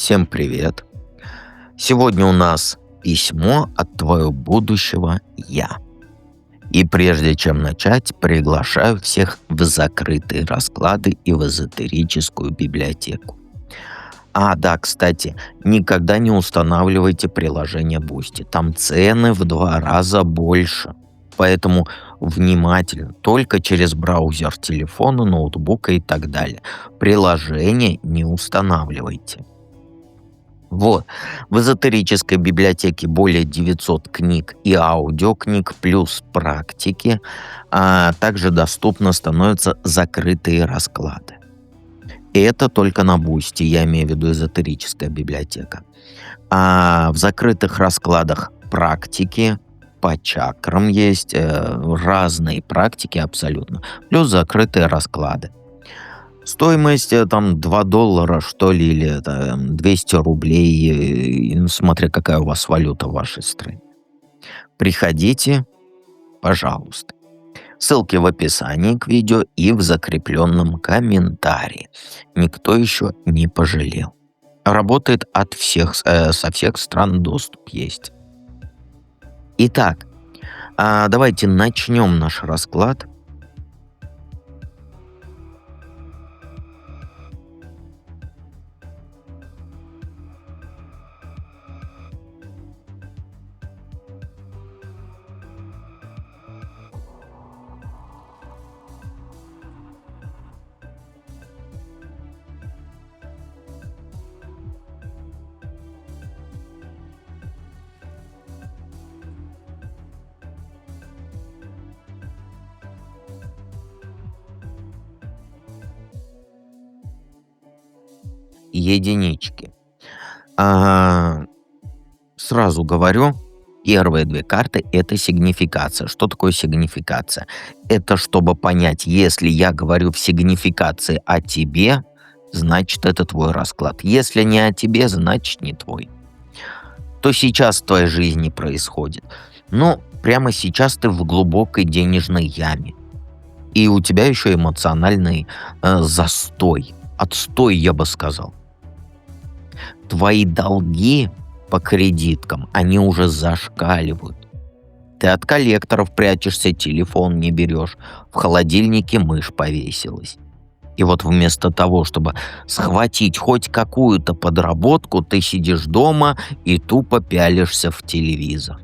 Всем привет! Сегодня у нас письмо от твоего будущего «Я». И прежде чем начать, приглашаю всех в закрытые расклады и в эзотерическую библиотеку. Да, кстати, никогда не устанавливайте приложение Boosty. Там цены в 2 раза больше. Поэтому внимательно, только через браузер телефона, ноутбука и так далее. Приложение не устанавливайте. Вот. В эзотерической библиотеке более 900 книг и аудиокниг, плюс практики. Также доступно становятся закрытые расклады. И это только на Бусти, я имею в виду эзотерическая библиотека. В закрытых раскладах практики по чакрам есть, разные практики абсолютно, плюс закрытые расклады. Стоимость там $2, что ли, или это 200 рублей, смотря какая у вас валюта в вашей стране. Приходите, пожалуйста. Ссылки в описании к видео и в закрепленном комментарии. Никто еще не пожалел. Работает от всех, со всех стран доступ есть. Итак, давайте начнем наш расклад. Единички. А, Сразу говорю, первые две карты — это сигнификация. Что такое сигнификация? Это чтобы понять, если я говорю в сигнификации о тебе, значит, это твой расклад. Если не о тебе, значит, не твой. То сейчас в твоей жизни происходит? Ну, прямо сейчас ты в глубокой денежной яме. И у тебя еще эмоциональный застой. Отстой, я бы сказал. Твои долги по кредиткам, они уже зашкаливают. Ты от коллекторов прячешься, телефон не берешь, в холодильнике мышь повесилась. И вот вместо того, чтобы схватить хоть какую-то подработку, ты сидишь дома и тупо пялишься в телевизор.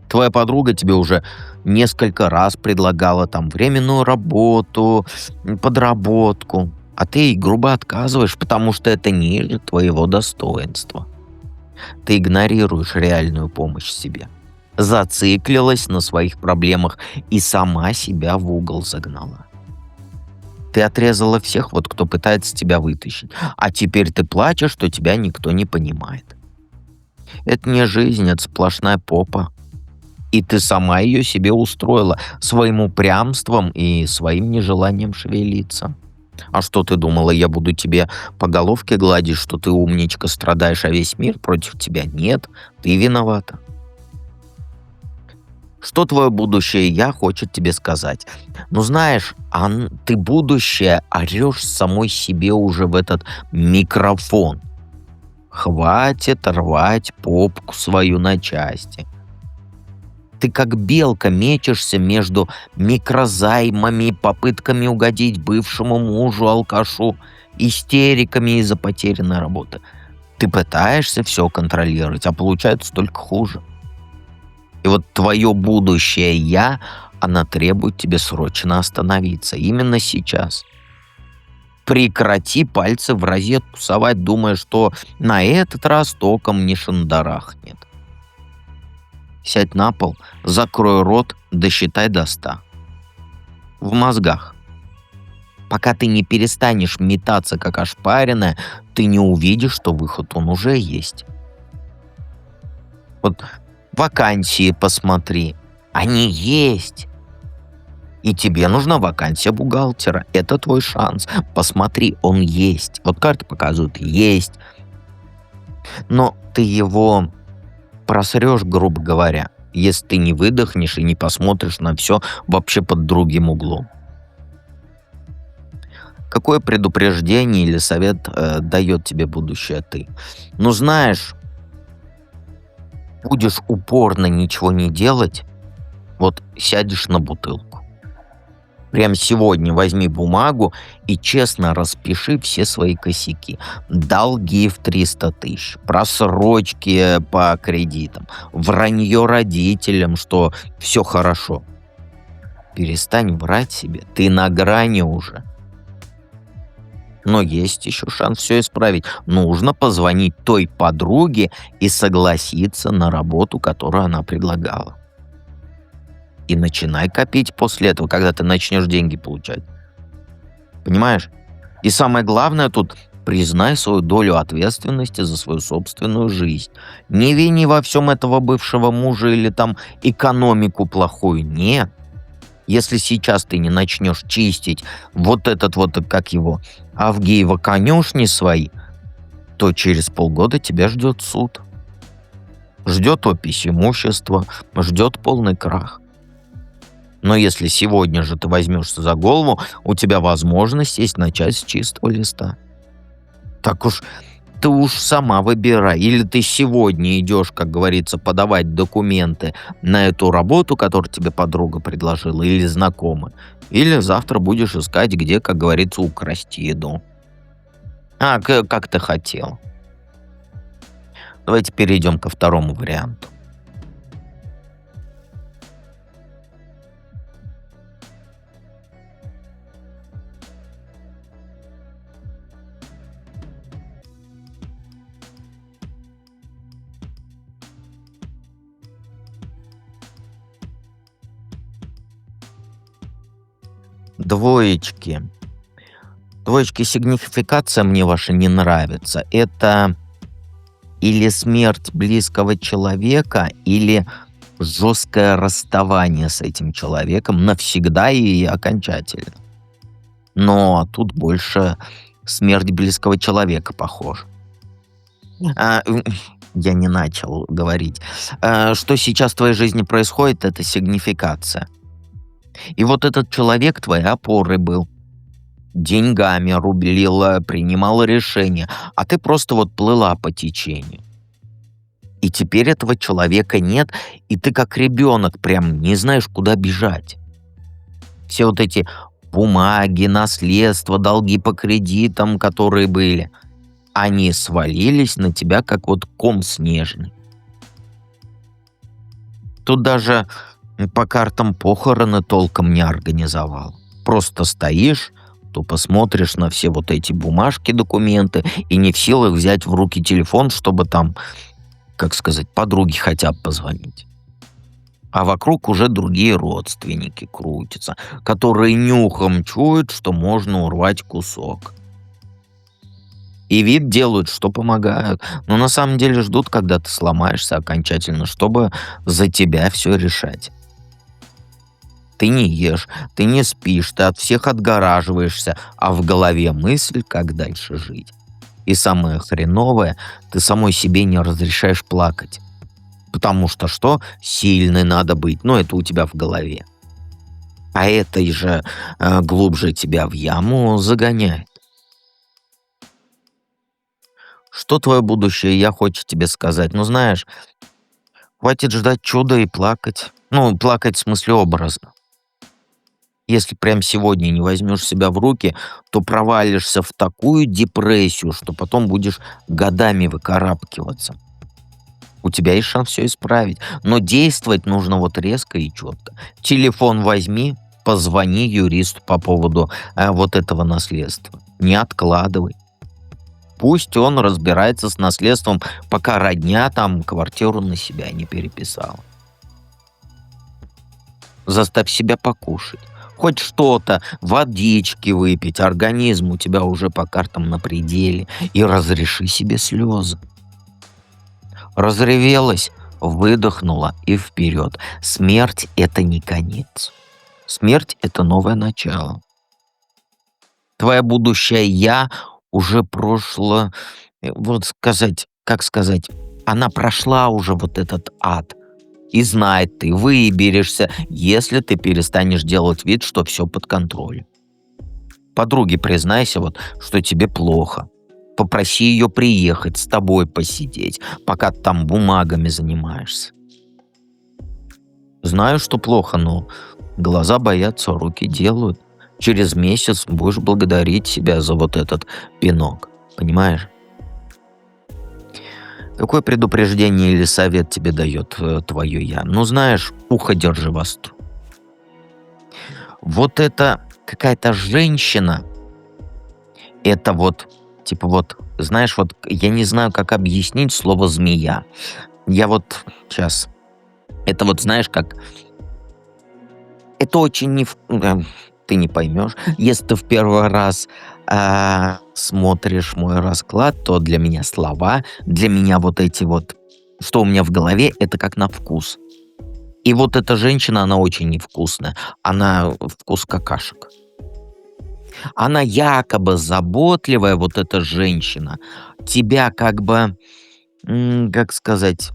Твоя подруга тебе уже несколько раз предлагала там временную работу, подработку, а ты ей грубо отказываешь, потому что это ниже твоего достоинства. Ты игнорируешь реальную помощь себе. Зациклилась на своих проблемах и сама себя в угол загнала. Ты отрезала всех, вот кто пытается тебя вытащить. А теперь ты плачешь, что тебя никто не понимает. Это не жизнь, это сплошная попа. И ты сама ее себе устроила своим упрямством и своим нежеланием шевелиться. А что ты думала, я буду тебе по головке гладить, что ты умничка, страдаешь, а весь мир против тебя? Нет, ты виновата. Что твое будущее «я» хочет тебе сказать? Ну, знаешь, ты будущее орешь самой себе уже в этот микрофон. Хватит рвать попку свою на части. Ты как белка мечешься между микрозаймами, попытками угодить бывшему мужу, алкашу, истериками из-за потерянной работы. Ты пытаешься все контролировать, а получается только хуже. И вот твое будущее «я», она требует тебе срочно остановиться. Именно сейчас. Прекрати пальцы в розетку совать, думая, что на этот раз током не шандарахнет. Сядь на пол, закрой рот, досчитай до 100. В мозгах. Пока ты не перестанешь метаться, как ошпаренная, ты не увидишь, что выход он уже есть. Вот вакансии посмотри. Они есть. И тебе нужна вакансия бухгалтера. Это твой шанс. Посмотри, он есть. Вот карты показывают, есть. Но ты его просрешь, грубо говоря, если ты не выдохнешь и не посмотришь на все вообще под другим углом. Какое предупреждение или совет дает тебе будущее ты? Ну, знаешь, будешь упорно ничего не делать, вот сядешь на бутылку. Прям сегодня возьми бумагу и честно распиши все свои косяки. Долги в 300 тысяч, просрочки по кредитам, вранье родителям, что все хорошо. Перестань врать себе, ты на грани уже. Но есть еще шанс все исправить. Нужно позвонить той подруге и согласиться на работу, которую она предлагала. И начинай копить после этого, когда ты начнешь деньги получать. Понимаешь? И самое главное тут признай свою долю ответственности за свою собственную жизнь. Не вини во всем этого бывшего мужа или там экономику плохую. Нет. Если сейчас ты не начнешь чистить вот этот вот, как его, Авгиева конюшни свои, то через полгода тебя ждет суд. Ждет опись имущества, ждет полный крах. Но если сегодня же ты возьмешься за голову, у тебя возможность есть начать с чистого листа. Так уж ты уж сама выбирай. Или ты сегодня идешь, как говорится, подавать документы на эту работу, которую тебе подруга предложила, или знакомая. Или завтра будешь искать, где, как говорится, украсть еду. Как ты хотел. Давайте перейдем ко второму варианту. Двоечки. Двоечки, сигнификация мне ваша не нравится. Это или смерть близкого человека, или жесткое расставание с этим человеком навсегда и окончательно. Но тут больше смерть близкого человека похож. А, м, я не начал говорить. Что сейчас в твоей жизни происходит, это сигнификация. И вот этот человек твоей опорой был. Деньгами рублила, принимала решения, а ты просто вот плыла по течению. И теперь этого человека нет, и ты как ребенок прям не знаешь, куда бежать. Все вот эти бумаги, наследства, долги по кредитам, которые были, они свалились на тебя, как вот ком снежный. Тут даже по картам похороны толком не организовал. Просто стоишь, тупо смотришь на все вот эти бумажки, документы, и не в силах взять в руки телефон, чтобы там, как сказать, подруге хотя бы позвонить. А вокруг уже другие родственники крутятся, которые нюхом чуют, что можно урвать кусок. И вид делают, что помогают, но на самом деле ждут, когда ты сломаешься окончательно, чтобы за тебя все решать. Ты не ешь, ты не спишь, ты от всех отгораживаешься, а в голове мысль, как дальше жить. И самое хреновое, ты самой себе не разрешаешь плакать. Потому что? Сильной надо быть, но это у тебя в голове. А это же глубже тебя в яму загоняет. Что твое будущее, я хочу тебе сказать. Ну, знаешь, хватит ждать чуда и плакать. Ну, плакать в смысле образно. Если прям сегодня не возьмешь себя в руки, то провалишься в такую депрессию, что потом будешь годами выкарабкиваться. У тебя есть шанс все исправить. Но действовать нужно вот резко и четко. Телефон возьми, позвони юристу по поводу вот этого наследства. Не откладывай. Пусть он разбирается с наследством, пока родня там квартиру на себя не переписала. Заставь себя покушать. Хоть что-то, водички выпить, организм у тебя уже по картам на пределе. И разреши себе слезы. Разревелась, выдохнула и вперед. Смерть — это не конец. Смерть — это новое начало. Твоя будущая «я» уже прошло, вот сказать, как сказать, она прошла уже вот этот ад. И знает, ты выберешься, если ты перестанешь делать вид, что все под контролем. Подруге признайся, вот, что тебе плохо. Попроси ее приехать, с тобой посидеть, пока ты там бумагами занимаешься. Знаю, что плохо, но глаза боятся, руки делают. Через месяц будешь благодарить себя за вот этот пинок. Понимаешь? Какое предупреждение или совет тебе дает твое я? Ну, знаешь, ухо держи востро. Вот это какая-то женщина, это вот, типа вот, знаешь, вот я не знаю, как объяснить слово «змея». Я вот сейчас, это вот знаешь, как, это очень не, ты не поймешь. Если ты в первый раз смотришь мой расклад, то для меня слова, для меня вот эти вот, что у меня в голове, это как на вкус. И вот эта женщина, она очень невкусная. Она вкус какашек. Она якобы заботливая, вот эта женщина. Тебя как бы, как сказать,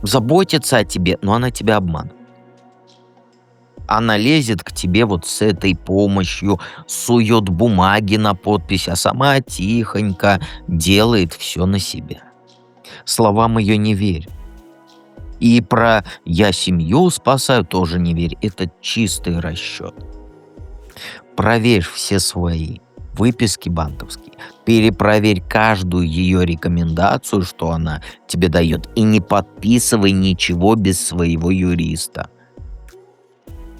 заботится о тебе, но она тебя обманывает. Она лезет к тебе вот с этой помощью, сует бумаги на подпись, а сама тихонько делает все на себя. Словам ее не верь. И про «я семью спасаю» тоже не верь. Это чистый расчет. Проверь все свои выписки банковские. Перепроверь каждую ее рекомендацию, что она тебе дает. И не подписывай ничего без своего юриста.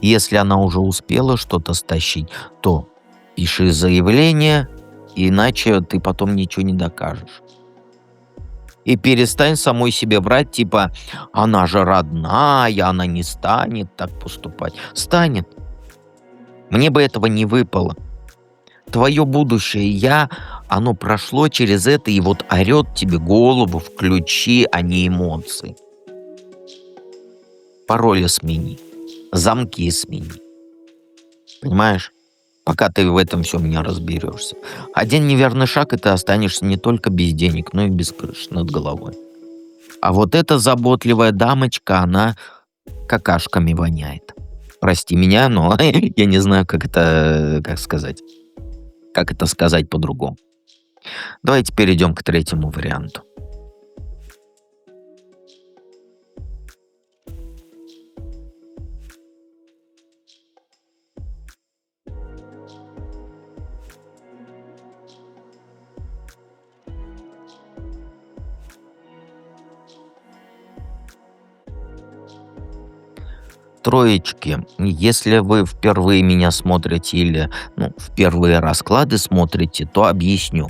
Если она уже успела что-то стащить, то пиши заявление, иначе ты потом ничего не докажешь. И перестань самой себе врать, типа, она же родная, она не станет так поступать. Станет. Мне бы этого не выпало. Твое будущее я, оно прошло через это и вот орет тебе голову, включи, а не эмоции. Пароли смени, замки смени. Понимаешь? Пока ты в этом всем не разберешься. Один неверный шаг, и ты останешься не только без денег, но и без крыши над головой. А вот эта заботливая дамочка, она какашками воняет. Прости меня, но я не знаю, как это сказать по-другому. Давайте перейдем к третьему варианту. Троечки, если вы впервые меня смотрите или в первые расклады смотрите, то объясню.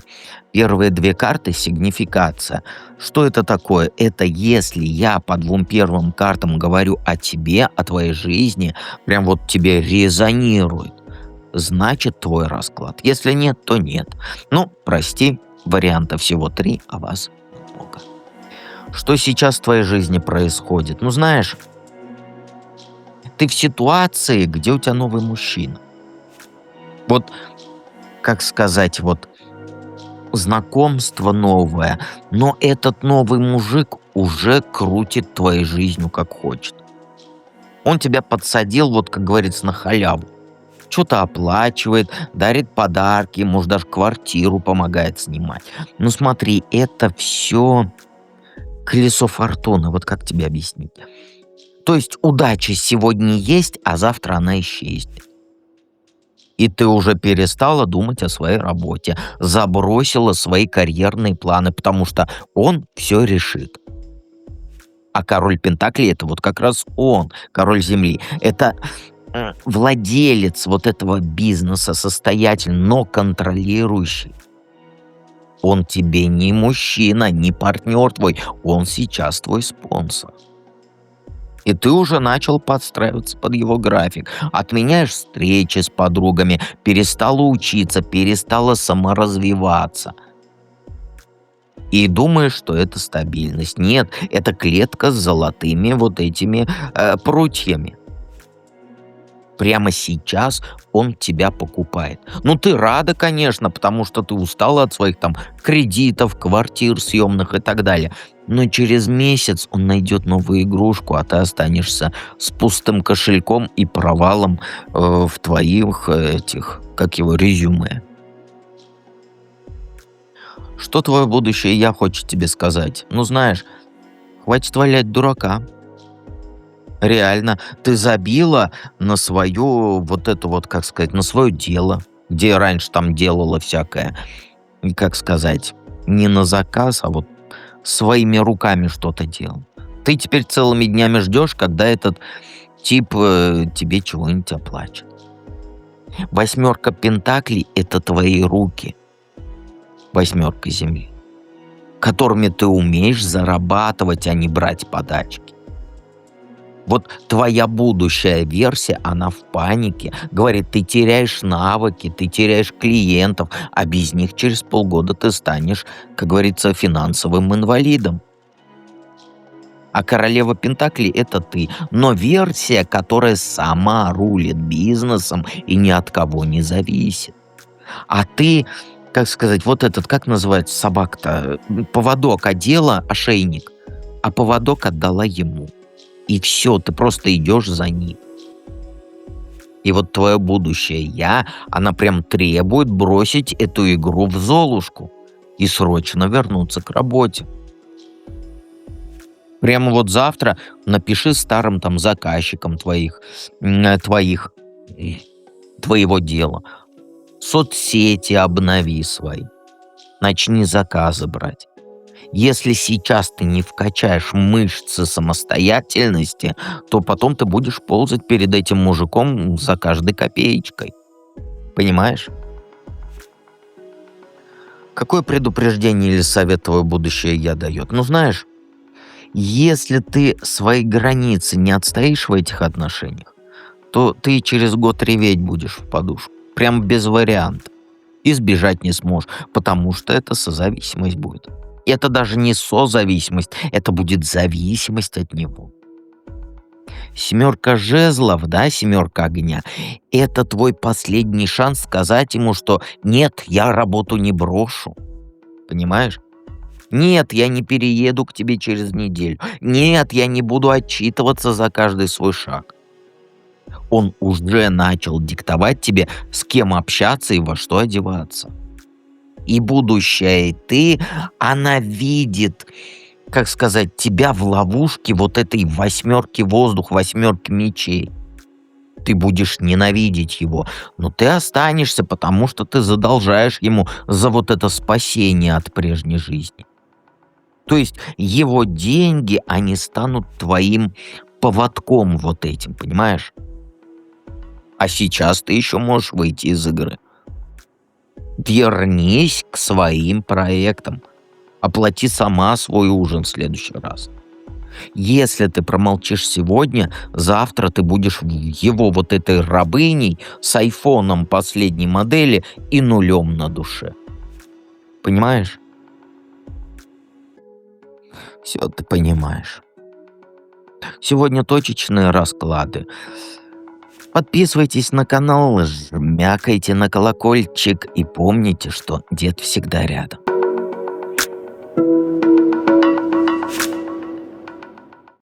Первые две карты — сигнификация. Что это такое? Это если я по двум первым картам говорю о тебе, о твоей жизни, прям вот тебе резонирует, значит твой расклад. Если нет, то нет. Ну, прости, вариантов всего три, а вас много. Что сейчас в твоей жизни происходит? Ну, знаешь, ты в ситуации, где у тебя новый мужчина. Вот, как сказать, вот знакомство новое, но этот новый мужик уже крутит твоей жизнью как хочет. Он тебя подсадил, вот как говорится, на халяву. Что-то оплачивает, дарит подарки, может даже квартиру помогает снимать. Ну смотри, это все колесо фортуны, вот как тебе объяснить? То есть удача сегодня есть, а завтра она исчезнет. И ты уже перестала думать о своей работе, забросила свои карьерные планы, потому что он все решит. А король Пентаклей — это вот как раз он, король Земли. Это владелец вот этого бизнеса, состоятельный, но контролирующий. Он тебе не мужчина, не партнер твой, он сейчас твой спонсор. И ты уже начал подстраиваться под его график. Отменяешь встречи с подругами, перестала учиться, перестала саморазвиваться. И думаешь, что это стабильность. Нет, это клетка с золотыми вот этими прутьями. Прямо сейчас он тебя покупает. Ну, ты рада, конечно, потому что ты устала от своих там кредитов, квартир съемных и так далее. Но через месяц он найдет новую игрушку, а ты останешься с пустым кошельком и провалом в твоих этих, как его, резюме. Что твое будущее я хочет тебе сказать? Ну, знаешь, хватит валять дурака. Реально, ты забила на свое вот это вот, как сказать, на свое дело, где раньше там делала всякое, и, как сказать, не на заказ, а вот своими руками что-то делал. Ты теперь целыми днями ждешь, когда этот тип тебе чего-нибудь оплачет. Восьмерка пентаклей — это твои руки, восьмерка земли, которыми ты умеешь зарабатывать, а не брать подачки. Вот твоя будущая версия, она в панике. Говорит, ты теряешь навыки, ты теряешь клиентов, а без них через полгода ты станешь, как говорится, финансовым инвалидом. А королева Пентаклей — это ты. Но версия, которая сама рулит бизнесом и ни от кого не зависит. А ты, как сказать, вот этот, как называется собака-то? Поводок одела, ошейник, а поводок отдала ему. И все, ты просто идешь за ним. И вот твое будущее я, она прям требует бросить эту игру в Золушку и срочно вернуться к работе. Прямо вот завтра напиши старым там заказчикам твоих, э, твоего дела. Соцсети обнови свои. Начни заказы брать. Если сейчас ты не вкачаешь мышцы самостоятельности, то потом ты будешь ползать перед этим мужиком за каждой копеечкой. Понимаешь? Какое предупреждение или совет твое будущее я дает? Ну, знаешь, если ты свои границы не отстоишь в этих отношениях, то ты через год реветь будешь в подушку. Прям без вариантов. И сбежать не сможешь, потому что это созависимость будет. И это даже не созависимость, это будет зависимость от него. Семерка жезлов, да, семерка огня, это твой последний шанс сказать ему, что нет, я работу не брошу. Понимаешь? Нет, я не перееду к тебе через неделю. Нет, я не буду отчитываться за каждый свой шаг. Он уже начал диктовать тебе, с кем общаться и во что одеваться. И будущая ты, она видит, как сказать, тебя в ловушке вот этой восьмерки воздух, восьмерки мечей. Ты будешь ненавидеть его, но ты останешься, потому что ты задолжаешь ему за вот это спасение от прежней жизни. То есть его деньги, они станут твоим поводком вот этим, понимаешь? А сейчас ты еще можешь выйти из игры. Вернись к своим проектам. Оплати сама свой ужин в следующий раз. Если ты промолчишь сегодня, завтра ты будешь его вот этой рабыней с айфоном последней модели и нулем на душе. Понимаешь? Все ты понимаешь. Сегодня точечные расклады. Подписывайтесь на канал, жмякайте на колокольчик и помните, что дед всегда рядом.